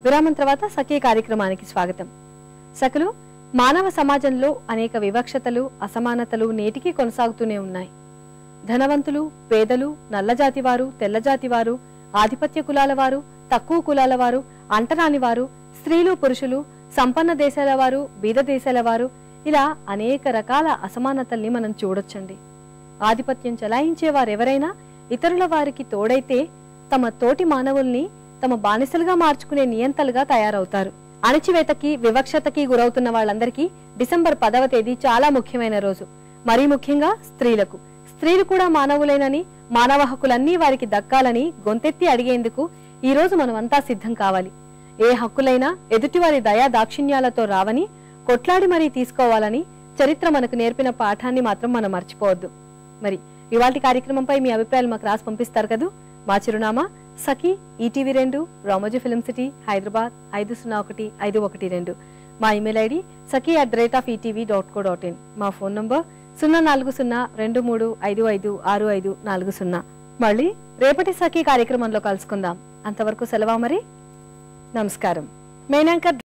విరామం తర్వాత సఖీ కార్యక్రమానికి స్వాగతం. సఖులు, మానవ సమాజంలో అనేక వివక్షతలు, అసమానతలు నేటికి కొనసాగుతూనే ఉన్నాయి. ధనవంతులు, పేదలు, నల్లజాతి వారు, తెల్లజాతి వారు, ఆధిపత్య కులాల వారు, తక్కువ కులాల వారు, అంటరాని వారు, స్త్రీలు, పురుషులు, సంపన్న దేశాల వారు, బీద దేశాల వారు, ఇలా అనేక రకాల అసమానతల్ని మనం చూడొచ్చండి. ఆధిపత్యం చలాయించే వారెవరైనా ఇతరుల వారికి తోడైతే తమ తోటి మానవుల్ని తమ బానిసలుగా మార్చుకునే నియంతలుగా తయారవుతారు. అణచివేతకి, వివక్షతకి గురవుతున్న వాళ్ళందరికీ డిసెంబర్ 10వ తేదీ చాలా ముఖ్యమైన రోజు. మరీ ముఖ్యంగా స్త్రీలకు. స్త్రీలు కూడా మానవులేనని, మానవ హక్కులన్నీ వారికి దక్కాలని గొంతెత్తి అడిగేందుకు ఈ రోజు మనమంతా సిద్ధం కావాలి. ఏ హక్కులైనా ఎదుటివారి దయా దాక్షిణ్యాలతో రావని, కొట్లాడి మరీ తీసుకోవాలని చరిత్ర మనకు నేర్పిన పాఠాన్ని మాత్రం మనం మర్చిపోవద్దు. మరి ఇవాల్టి కార్యక్రమంపై మీ అభిప్రాయాలు మాకు రాసి పంపిస్తారు కదూ. మా చిరునామా సఖీ, ఈటీవీ 2, రామోజీ ఫిల్మ్ సిటీ, హైదరాబాద్ 501512. మా ఇమెయిల్ ఐడి saki@etv.co.in. మా ఫోన్ నంబర్ 0402355640. మళ్ళీ రేపటి సఖీ కార్యక్రమంలో కలుసుకుందాం. అంతవరకు సెలవు మరి. నమస్కారం. Main anchor